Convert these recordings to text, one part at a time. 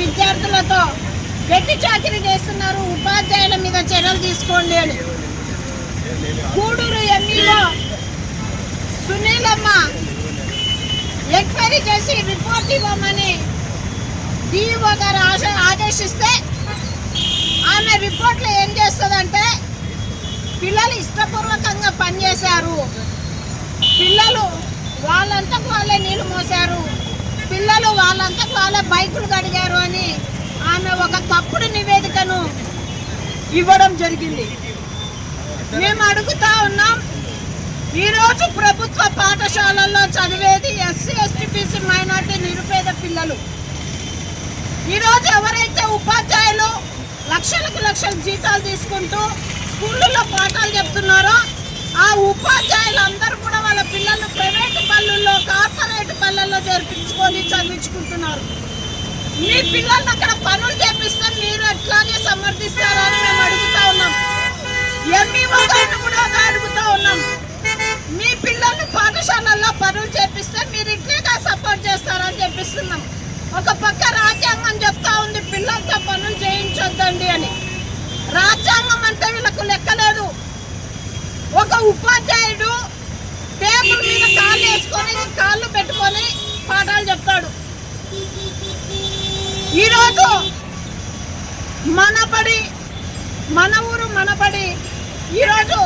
విద్యార్థులతో వెట్టి చాకిరీ చేస్తున్నారు, ఉపాధ్యాయుల మీద చర్యలు తీసుకోండి అని. గూడూరు ఎంఈఓ సునీలమ్మ ఎంక్వైరీ చేసి రిపోర్ట్ ఇవ్వమని డిఈఓ గారు ఆదేశిస్తే ఆమె రిపోర్ట్లో ఏం చేస్తుందంటే పిల్లలు ఇష్టపూర్వకంగా పనిచేశారు, పిల్లలు వాళ్ళంతకు వాళ్ళే నీళ్లు మోసారు, పిల్లలు వాళ్ళంతకు వాళ్ళే బైకులు కడిగారు అని ఆమె ఒక తప్పుడు నివేదికను ఇవ్వడం జరిగింది. మేము అడుగుతా ఉన్నాం, ఈరోజు ప్రభుత్వ పాఠశాలల్లో చదివేది ఎస్సీ ఎస్టీ బీసీ మైనార్టీ నిరుపేద పిల్లలు. ఈరోజు ఎవరైతే ఉపాధ్యాయులు లక్షలకు లక్షల జీతాలు తీసుకుంటూ స్కూళ్ళలో పాఠాలు చెప్తున్నారో ఆ ఉపాధ్యాయులందరూ కూడా వాళ్ళ పిల్లలు ప్రైవేటు పనుల్లో కార్పొరేట్ పనుల్లో చేర్పించుకొని చదివించుకుంటున్నారు. మీ పిల్లల్ని అక్కడ పనులు చేపిస్తే మీరు ఎట్లాగే సమర్థిస్తారని మేము అడుగుతా ఉన్నాం. ఎంఈఓ గారిని కూడా అడుగుతా ఉన్నాం, మీ పిల్లల్ని పాఠశాలల్లో పనులు చేపిస్తే మీరు ఇట్లేగా సపోర్ట్ చేస్తారని చెప్పిస్తున్నాం. ఒక పక్క రాజ్యాంగం చెప్తా ఉంది పిల్లలతో పనులు చేయించొద్దండి అని. రాజ్యాంగం అంటే వీళ్ళకు లెక్కలేదు. ఒక ఉపాధ్యాయుడు టేబుల్ మీద కాళ్ళు వేసుకొని కాళ్ళు పెట్టుకొని పాఠాలు చెప్తాడు. ఈరోజు మన ఊరు మనబడి ఈరోజు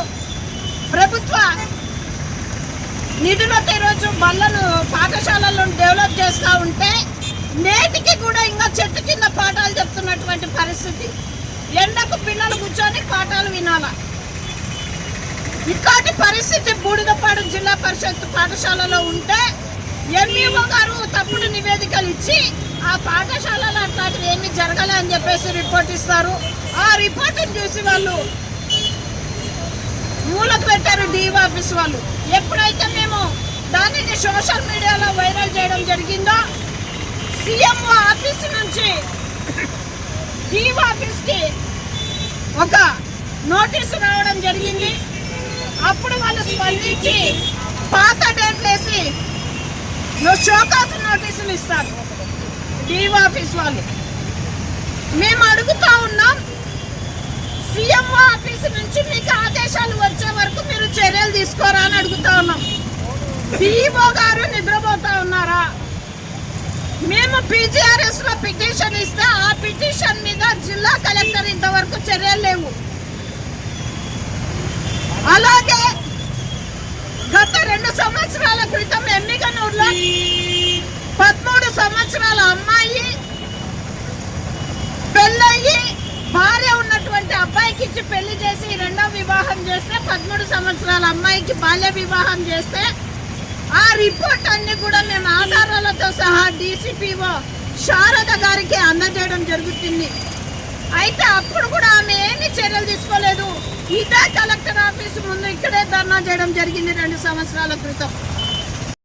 ప్రభుత్వ నిధులతో ఈరోజు బళ్ళను పాఠశాలలను డెవలప్ చేస్తూ ఉంటే నేటికి కూడా ఇంకా చెట్టు కింద పాఠాలు చెప్తున్నటువంటి పరిస్థితి. ఎండకు పిల్లలు కూర్చొని పాఠాలు వినాల. ఇట్లాంటి పరిస్థితి బూడిదపాడు జిల్లా పరిషత్ పాఠశాలలో ఉంటే ఎంఈఓ గారు తప్పుడు నివేదికలు ఇచ్చి ఆ పాఠశాలలో అట్లాంటివి ఏమీ జరగలే అని చెప్పేసి రిపోర్ట్ ఇస్తారు. ఆ రిపోర్టును చూసి వాళ్ళు మూలకు పెట్టారు డిఓ ఆఫీస్ వాళ్ళు. ఎప్పుడైతే మేము దానిని సోషల్ మీడియాలో వైరల్ చేయడం జరిగిందో సీఎంఓ ఆఫీస్ నుంచి డిఓ ఆఫీస్కి ఒక నోటీసు రావడం జరిగింది. అప్పుడు వాళ్ళు స్పందించి పాత డేట్లు వేసి షోకాస్ నోటీసులు ఇస్తారు డిఓ ఆఫీస్ వాళ్ళు. మేము అడుగుతా ఉన్నాం, సీఎంఓ ఆఫీస్ నుంచి మీకు ఆదేశాలు వచ్చే వరకు మీరు చర్యలు తీసుకోరా అని అడుగుతా ఉన్నాం. డిఓ గారు నిద్రపోతా ఉన్నారా? మేము పీజీఆర్ఎస్ లో పిటిషన్ ఇస్తే ఆ పిటిషన్ మీద జిల్లా కలెక్టర్ ఇంతవరకు చర్యలు లేవు. అలాగే గత 2 సంవత్సరాల క్రితం ఎమ్మిగనూరులో 13 సంవత్సరాల అమ్మాయి పెళ్ళయ్యి భార్య ఉన్నటువంటి అబ్బాయికి ఇచ్చి పెళ్లి చేసి రెండో వివాహం చేస్తే 13 సంవత్సరాల అమ్మాయికి బాల్య వివాహం చేస్తే ఆ రిపోర్ట్ అన్ని కూడా మేము ఆధారాలతో సహా డీసీపీఓ శారద గారికి అందజేయడం జరుగుతుంది. అయితే అప్పుడు కూడా ఆమె ఏమీ చర్యలు తీసుకోలేదు. ఇదే కలెక్టర్ ఆఫీస్ ముందు ఇక్కడే ధర్నా చేయడం జరిగింది 2 సంవత్సరాల క్రితం.